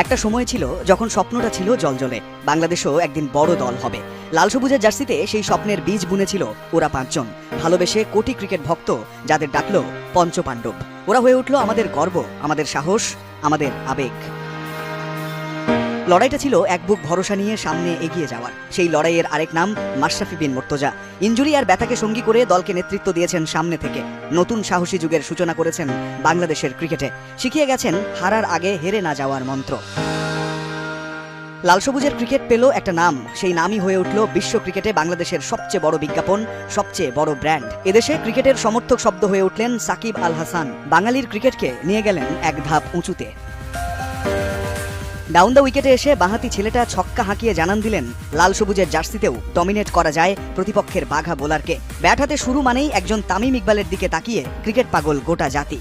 একটা সময় ছিল যখন স্বপ্নটা ছিল জলজলে, বাংলাদেশও একদিন বড় দল হবে। লাল সবুজের জার্সিতে সেই স্বপ্নের বীজ বুনেছিল ওরা পাঁচজন, ভালোবেসে কোটি ক্রিকেট ভক্ত, যাদের ডাকলো পঞ্চপাণ্ডব। ওরা হয়ে উঠল আমাদের গর্ব, আমাদের সাহস, আমাদের আবেগ। লড়াইটা ছিল এক বুক ভরসা নিয়ে সামনে এগিয়ে যাওয়ার। সেই লড়াইয়ের আরেক নাম মাশরাফি বিন মুর্তজা। ইনজুরি আর ব্যথাকে সঙ্গী করে দলকে নেতৃত্ব দিয়েছেন সামনে থেকে। নতুন সাহসী যুগের সূচনা করেছেন বাংলাদেশের ক্রিকেটে। শিখিয়ে গেছেন হারার আগে হেরে না যাওয়ার মন্ত্র। লাল সবুজের ক্রিকেট পেল একটা নাম, সেই নামই হয়ে উঠল বিশ্ব ক্রিকেটে বাংলাদেশের সবচেয়ে বড় বিজ্ঞাপন, সবচেয়ে বড় ব্র্যান্ড। এদেশে ক্রিকেটের সমর্থক শব্দ হয়ে উঠলেন সাকিব আল হাসান। বাঙালির ক্রিকেটকে নিয়ে গেলেন এক ধাপ উঁচুতে। ডাউন দ্য উইকেটে এসে বাঁহাতি ছেলেটা ছক্কা হাঁকিয়ে জানান দিলেন, লাল সবুজের জার্সিতেও ডমিনেট করা যায় প্রতিপক্ষের বাঘা বোলারকে। ব্যাট হাতে শুরু মানেই একজন তামিম ইকবালের দিকে তাকিয়ে ক্রিকেট পাগল গোটা জাতি।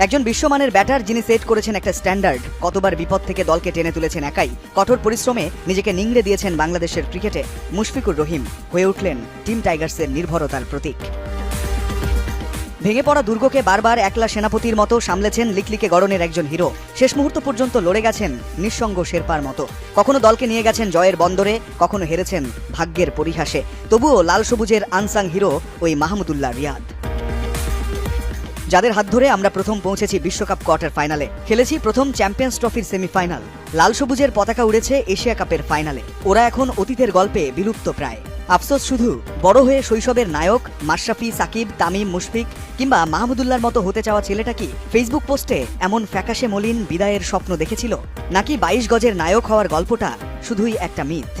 একজন বিশ্বমানের ব্যাটার, যিনি সেট করেছেন একটা স্ট্যান্ডার্ড, কতবার বিপদ থেকে দলকে টেনে তুলেছেন একাই, কঠোর পরিশ্রমে নিজেকে নিংড়ে দিয়েছেন বাংলাদেশের ক্রিকেটে। মুশফিকুর রহিম হয়ে উঠলেন টিম টাইগার্সের নির্ভরতার প্রতীক। ভেঙে পড়া দুর্গকে বারবার একলা সেনাপতির মতো সামলেছেন লিকলিকে গড়নের একজন হিরো। শেষ মুহূর্ত পর্যন্ত লড়ে গেছেন নিঃসঙ্গ শেরপার মতো। কখনো দলকে নিয়ে গেছেন জয়ের বন্দরে, কখনো হেরেছেন ভাগ্যের পরিহাসে। তবুও লাল সবুজের আনসাং হিরো ওই মাহমুদুল্লাহ রিয়াদ, যাদের হাত ধরে আমরা প্রথম পৌঁছেছি বিশ্বকাপ কোয়ার্টার ফাইনালে, খেলেছি প্রথম চ্যাম্পিয়ন্স ট্রফির সেমিফাইনাল, লাল সবুজের পতাকা উড়েছে এশিয়া কাপের ফাইনালে। ওরা এখন অতীতের গল্পে বিলুপ্ত প্রায়। আফসোস শুধু, বড় হয়ে শৈশবের নায়ক মাশরাফি, সাকিব, তামিম, মুশফিক কিংবা মাহমুদুল্লাহর মতো হতে চাওয়া ছেলেটা কি ফেসবুক পোস্টে এমন ফ্যাকাশে মলিন বিদায়ের স্বপ্ন দেখেছিল, নাকি 22 গজের নায়ক হওয়ার গল্পটা শুধুই একটা মিথ?